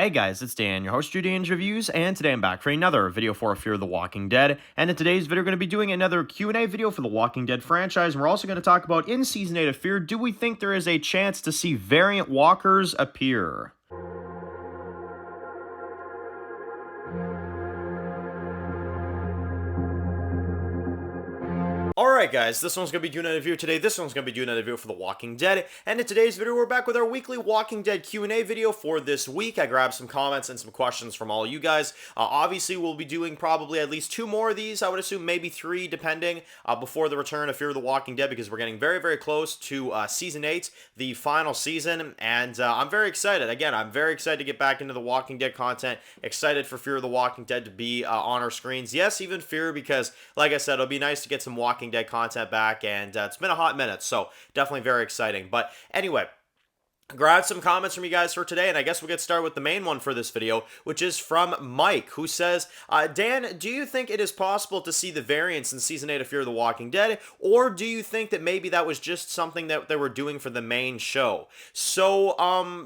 Hey guys, it's Dan, your host, Judean's Reviews, and today I'm back for another video for Fear the Walking Dead. And in today's video, we're going to be doing another Q&A video for the Walking Dead franchise. And we're also going to talk about, in Season 8 of Fear, do we think there is a chance to see variant walkers appear? Alright guys, this one's going to be doing a review today, this one's going to be doing a review for The Walking Dead, and in today's video we're back with our weekly Walking Dead Q&A video for this week. I grabbed some comments and some questions from all you guys. Obviously we'll be doing probably at least 2 more of these, I would assume maybe 3 depending, before the return of Fear the Walking Dead, because we're getting very, very close to Season 8, the final season, and I'm very excited. Again, I'm very excited to get back into the Walking Dead content, excited for Fear the Walking Dead to be on our screens. Yes, even Fear, because like I said, it'll be nice to get some Walking Dead content back, and it's been a hot minute, so definitely very exciting. But anyway, grabbed some comments from you guys for today, and I guess we'll get started with the main one for this video, which is from Mike, who says, Dan, do you think it is possible to see the variants in Season 8 of Fear the Walking Dead, or do you think that maybe that was just something that they were doing for the main show? So,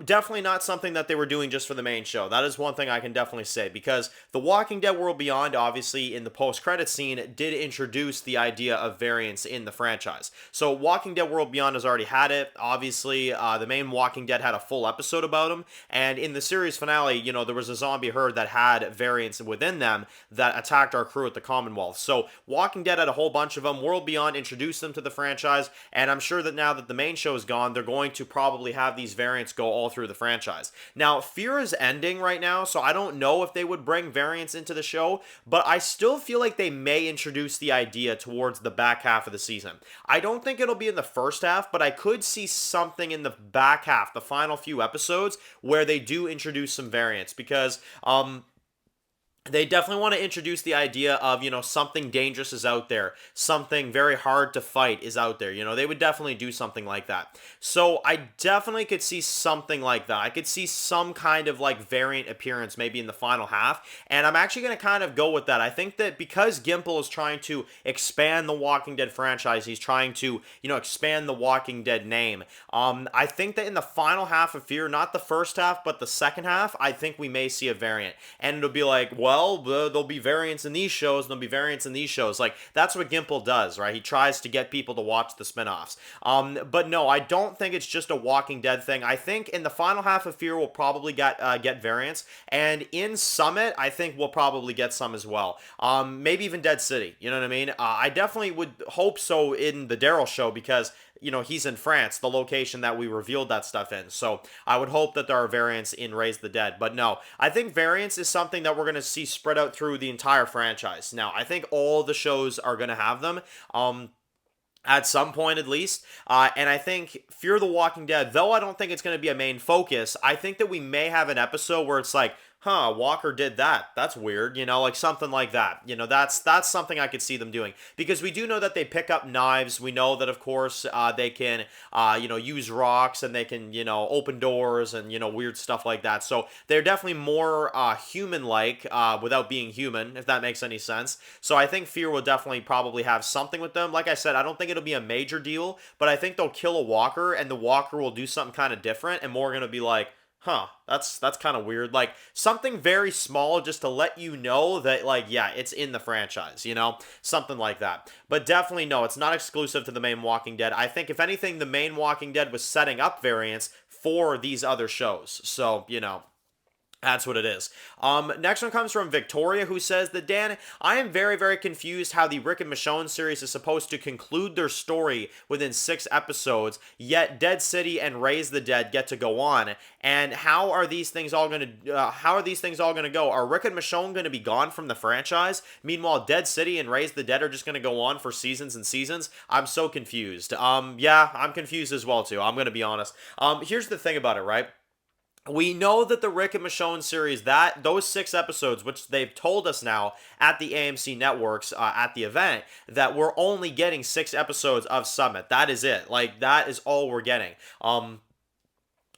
definitely not something that they were doing just for the main show. That is one thing I can definitely say, because The Walking Dead World Beyond, obviously, in the post-credit scene, did introduce the idea of variants in the franchise. So, Walking Dead World Beyond has already had it. Obviously, the main Walking Dead had a full episode about them, and in the series finale, you know, there was a zombie herd that had variants within them that attacked our crew at the Commonwealth. So Walking Dead had a whole bunch of them. World Beyond introduced them to the franchise, and I'm sure that now that the main show is gone, they're going to probably have these variants go all through the franchise. Now, Fear is ending right now, so I don't know if they would bring variants into the show, but I still feel like they may introduce the idea towards the back half of the season. I don't think it'll be in the first half, but I could see something in the back half, the final few episodes, where they do introduce some variants, because they definitely want to introduce the idea of, you know, something dangerous is out there, something very hard to fight is out there. You know, they would definitely do something like that. So I definitely could see something like that. I could see some kind of like variant appearance maybe in the final half, and I'm actually going to kind of go with that. I think that because Gimple is trying to expand the Walking Dead franchise, he's trying to, you know, expand the Walking Dead name. I think that in the final half of Fear, not the first half, but the second half, I think we may see a variant, and it'll be like, well, there'll be variants in these shows, and there'll be variants in these shows. Like, that's what Gimple does, right? He tries to get people to watch the spinoffs. But no, I don't think it's just a Walking Dead thing. I think in the final half of Fear, we'll probably get variants, and in Summit, I think we'll probably get some as well. Maybe even Dead City, you know what I mean? I definitely would hope so in the Daryl show, because, you know, he's in France, the location that we revealed that stuff in. So I would hope that there are variants in Raise the Dead. But no, I think variants is something that we're going to see spread out through the entire franchise. Now, I think all the shows are going to have them. At some point at least, and I think Fear the Walking Dead, though I don't think it's going to be a main focus, I think that we may have an episode where it's like, Walker did that. That's weird, you know, like something like that. You know, that's something I could see them doing, because we do know that they pick up knives. We know that, of course, they can, you know, use rocks, and they can, you know, open doors and, you know, weird stuff like that. So they're definitely more human-like without being human, if that makes any sense. So I think Fear will definitely probably have something with them. Like I said, I don't think it'll be a major deal, but I think they'll kill a walker, and the walker will do something kind of different, and more going to be like, that's kind of weird. Like, something very small just to let you know that, like, yeah, it's in the franchise, you know? Something like that. But definitely, no, it's not exclusive to the main Walking Dead. I think, if anything, the main Walking Dead was setting up variants for these other shows. So, you know, that's what it is. Next one comes from Victoria, who says that, Dan, I am very, very confused how the Rick and Michonne series is supposed to conclude their story within 6 episodes, yet Dead City and Raise the Dead get to go on. And how are these things all going to go? Are Rick and Michonne going to be gone from the franchise? Meanwhile, Dead City and Raise the Dead are just going to go on for seasons and seasons? I'm so confused. Yeah, I'm confused as well, too. I'm going to be honest. Here's the thing about it, right? We know that the Rick and Michonne series, that those 6 episodes, which they've told us now at the AMC networks at the event, that we're only getting 6 episodes of Summit. That is it. Like, that is all we're getting.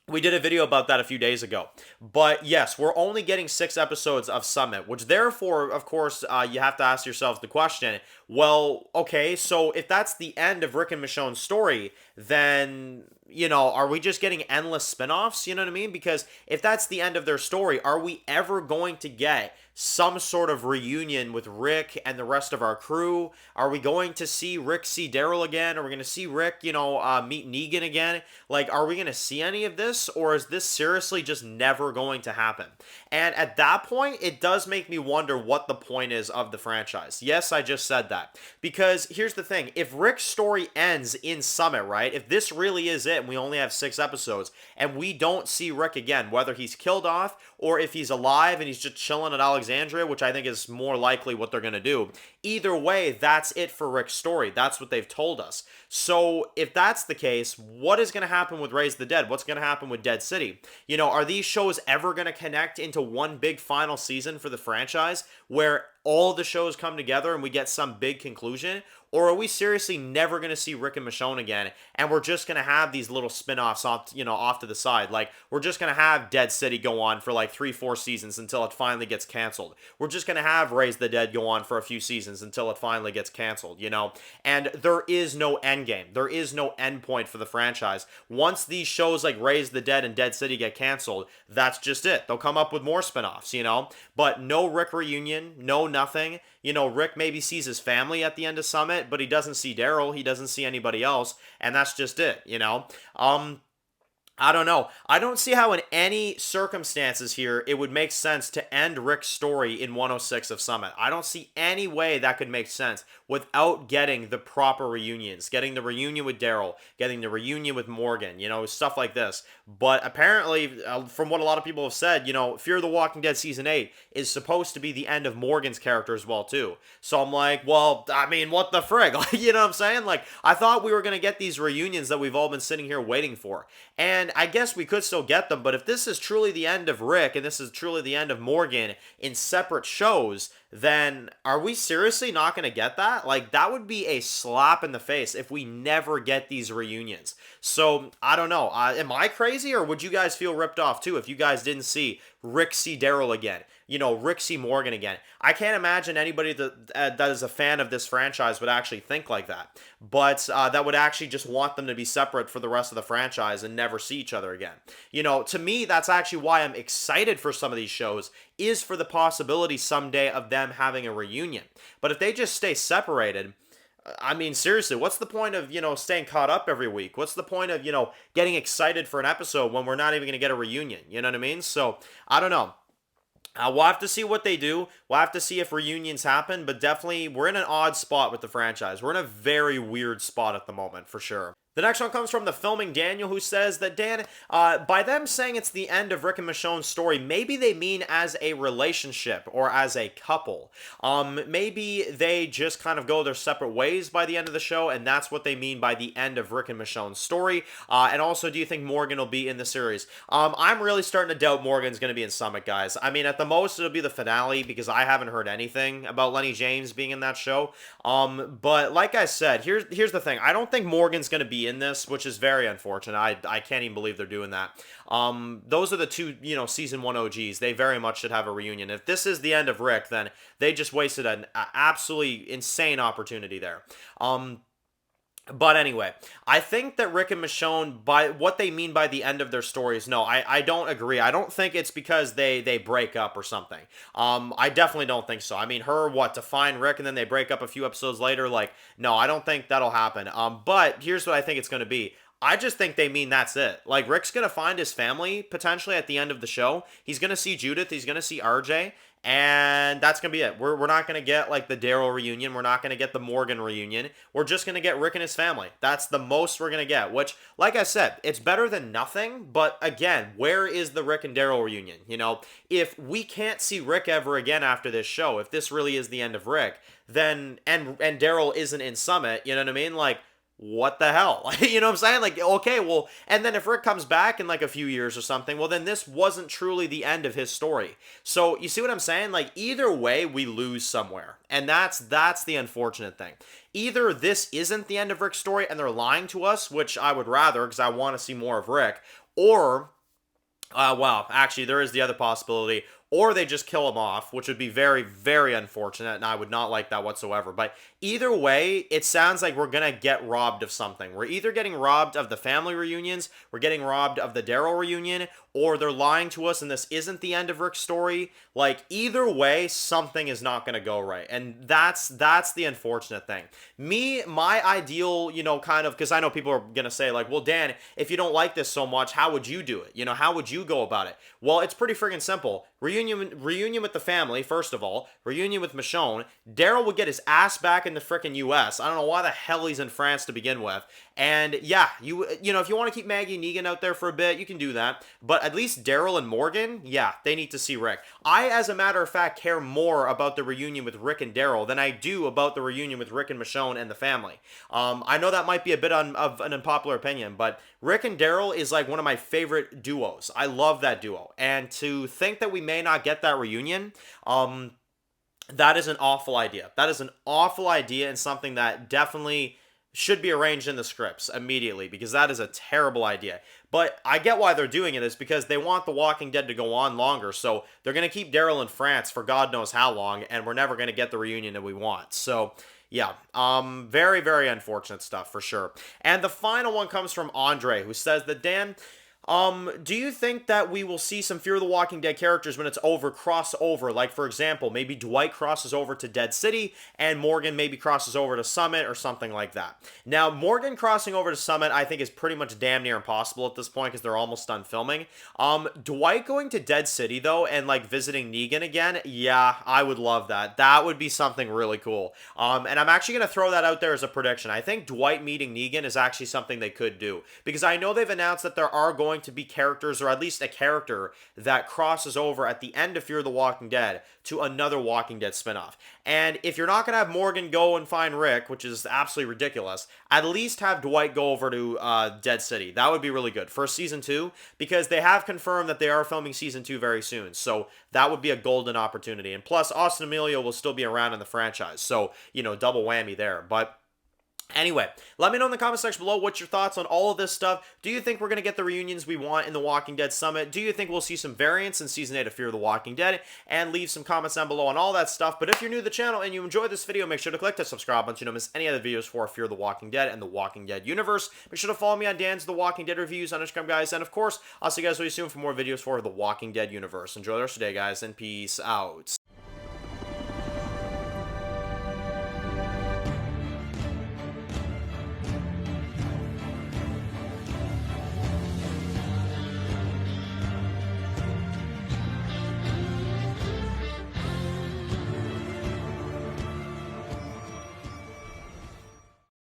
We did a video about that a few days ago. But yes, we're only getting 6 episodes of Summit, which therefore, of course, you have to ask yourselves the question, well, okay, so if that's the end of Rick and Michonne's story, then, are we just getting endless spin-offs? You know what I mean? Because if that's the end of their story, are we ever going to get some sort of reunion with Rick and the rest of our crew? Are we going to see Rick see Daryl again? Are we going to see Rick, meet Negan again? Like, are we going to see any of this? Or is this seriously just never going to happen? And at that point, it does make me wonder what the point is of the franchise. Yes, I just said that. Because here's the thing. If Rick's story ends in Summit, right? If this really is it and we only have 6 episodes and we don't see Rick again, whether he's killed off or if he's alive and he's just chilling at Alexandria, which I think is more likely what they're going to do. Either way, that's it for Rick's story. That's what they've told us. So if that's the case, what is going to happen with Raise the Dead? What's going to happen with Dead City? Are these shows ever going to connect into one big final season for the franchise where all the shows come together and we get some big conclusion? Or are we seriously never going to see Rick and Michonne again, and we're just going to have these little spin-offs off to the side? Like, we're just going to have Dead City go on for like 3-4 seasons until it finally gets canceled. We're just going to have Raise the Dead go on for a few seasons until it finally gets canceled, And there is no end game. There is no end point for the franchise. Once these shows like Raise the Dead and Dead City get canceled, that's just it. They'll come up with more spin-offs, But no Rick reunion, no nothing. Rick maybe sees his family at the end of Summit, but he doesn't see Daryl, he doesn't see anybody else, and that's just it, I don't know. I don't see how in any circumstances here it would make sense to end Rick's story in 106 of Summit. I don't see any way that could make sense without getting the proper reunions, getting the reunion with Daryl, getting the reunion with Morgan, stuff like this. But apparently, from what a lot of people have said, Fear the Walking Dead Season 8 is supposed to be the end of Morgan's character as well, too. So I'm like, well, I mean, what the frig? You know what I'm saying? Like, I thought we were going to get these reunions that we've all been sitting here waiting for. And I guess we could still get them, but if this is truly the end of Rick and this is truly the end of Morgan in separate shows, then are we seriously not going to get that? Like, that would be a slap in the face if we never get these reunions. So, I don't know. Am I crazy, or would you guys feel ripped off too if you guys didn't see Rick see Daryl again? Rick see Morgan again. I can't imagine anybody that is a fan of this franchise would actually think like that. But that would actually just want them to be separate for the rest of the franchise and never see each other again. To me, that's actually why I'm excited for some of these shows, is for the possibility someday of them having a reunion. But if they just stay separated, I mean, seriously, what's the point of, staying caught up every week? What's the point of, getting excited for an episode when we're not even going to get a reunion? You know what I mean? So, I don't know. We'll have to see what they do. We'll have to see if reunions happen, but definitely we're in an odd spot with the franchise. We're in a very weird spot at the moment, for sure. The next one comes from the Filming Daniel, who says that, Dan, by them saying it's the end of Rick and Michonne's story, maybe they mean as a relationship or as a couple. Maybe they just kind of go their separate ways by the end of the show, and that's what they mean by the end of Rick and Michonne's story. And also, do you think Morgan will be in the series? I'm really starting to doubt Morgan's going to be in Summit, guys. I mean, at the most, it'll be the finale, because I haven't heard anything about Lenny James being in that show. But like I said, here's the thing. I don't think Morgan's going to be in this, which is very unfortunate. I can't even believe they're doing that. Those are the two, season 1 OGs. They very much should have a reunion. If this is the end of Rick, then they just wasted an absolutely insane opportunity there. But anyway, I think that Rick and Michonne, by what they mean by the end of their stories, no, I don't agree. I don't think it's because they break up or something. I definitely don't think so. I mean, to find Rick and then they break up a few episodes later, like, no, I don't think that'll happen. But here's what I think it's going to be. I just think they mean that's it. Like, Rick's going to find his family, potentially, at the end of the show. He's going to see Judith. He's going to see RJ. And that's going to be it. We're not going to get, like, the Daryl reunion. We're not going to get the Morgan reunion. We're just going to get Rick and his family. That's the most we're going to get. Which, like I said, it's better than nothing. But, again, where is the Rick and Daryl reunion? If we can't see Rick ever again after this show, if this really is the end of Rick, then, and Daryl isn't in Summit, you know what I mean? Like, what the hell? You know what I'm saying? Like, okay, well, and then if Rick comes back in like a few years or something, well, then this wasn't truly the end of his story. So you see what I'm saying? Like, either way, we lose somewhere. And that's the unfortunate thing. Either this isn't the end of Rick's story and they're lying to us, which I would rather, because I want to see more of Rick, or, well, actually, there is the other possibility, or they just kill him off, which would be very, very unfortunate, and I would not like that whatsoever. But either way, it sounds like we're gonna get robbed of something. We're either getting robbed of the family reunions, we're getting robbed of the Daryl reunion, or they're lying to us and this isn't the end of Rick's story. Like, either way, something is not going to go right, and that's the unfortunate thing. My ideal, kind of, because I know people are going to say, like, well, Dan, if you don't like this so much, how would you do it? How would you go about it? Well, it's pretty friggin' simple. Reunion with the family, first of all. Reunion with Michonne. Daryl would get his ass back in the frickin' U.S. I don't know why the hell he's in France to begin with. And yeah, if you want to keep Maggie and Negan out there for a bit, you can do that. But at least Daryl and Morgan, yeah, they need to see Rick. I, as a matter of fact, care more about the reunion with Rick and Daryl than I do about the reunion with Rick and Michonne and the family. I know that might be a bit of an unpopular opinion, but Rick and Daryl is like one of my favorite duos. I love that duo. And to think that we may not get that reunion, that is an awful idea. That is an awful idea, and something that definitely should be arranged in the scripts immediately, because that is a terrible idea. But I get why they're doing it, is because they want The Walking Dead to go on longer, so they're going to keep Daryl in France for God knows how long, and we're never going to get the reunion that we want. So yeah, very, very unfortunate stuff for sure. And the final one comes from Andre, who says that, Dan, do you think that we will see some Fear the Walking Dead characters when it's over cross over? Like, for example, maybe Dwight crosses over to Dead City and Morgan maybe crosses over to Summit or something like that. Now, Morgan crossing over to Summit I think is pretty much damn near impossible at this point because they're almost done filming. Dwight going to Dead City, though, and, like, visiting Negan again, yeah, I would love that. That would be something really cool. And I'm actually going to throw that out there as a prediction. I think Dwight meeting Negan is actually something they could do, because I know they've announced that there are going to be characters, or at least a character, that crosses over at the end of Fear the Walking Dead to another Walking Dead spinoff. And if you're not going to have Morgan go and find Rick, which is absolutely ridiculous, at least have Dwight go over to Dead City. That would be really good for season 2, because they have confirmed that they are filming season 2 very soon. So that would be a golden opportunity. And plus, Austin Emilio will still be around in the franchise. So, double whammy there. But anyway, let me know in the comment section below what's your thoughts on all of this stuff. Do you think we're going to get the reunions we want in The Walking Dead Summit? Do you think we'll see some variants in Season 8 of Fear the Walking Dead? And leave some comments down below on all that stuff. But if you're new to the channel and you enjoyed this video, make sure to click the subscribe button so you don't miss any other videos for Fear the Walking Dead and The Walking Dead universe. Make sure to follow me on Dan's The Walking Dead reviews on Instagram, guys. And of course, I'll see you guys really soon for more videos for The Walking Dead universe. Enjoy the rest of the day, guys, and peace out.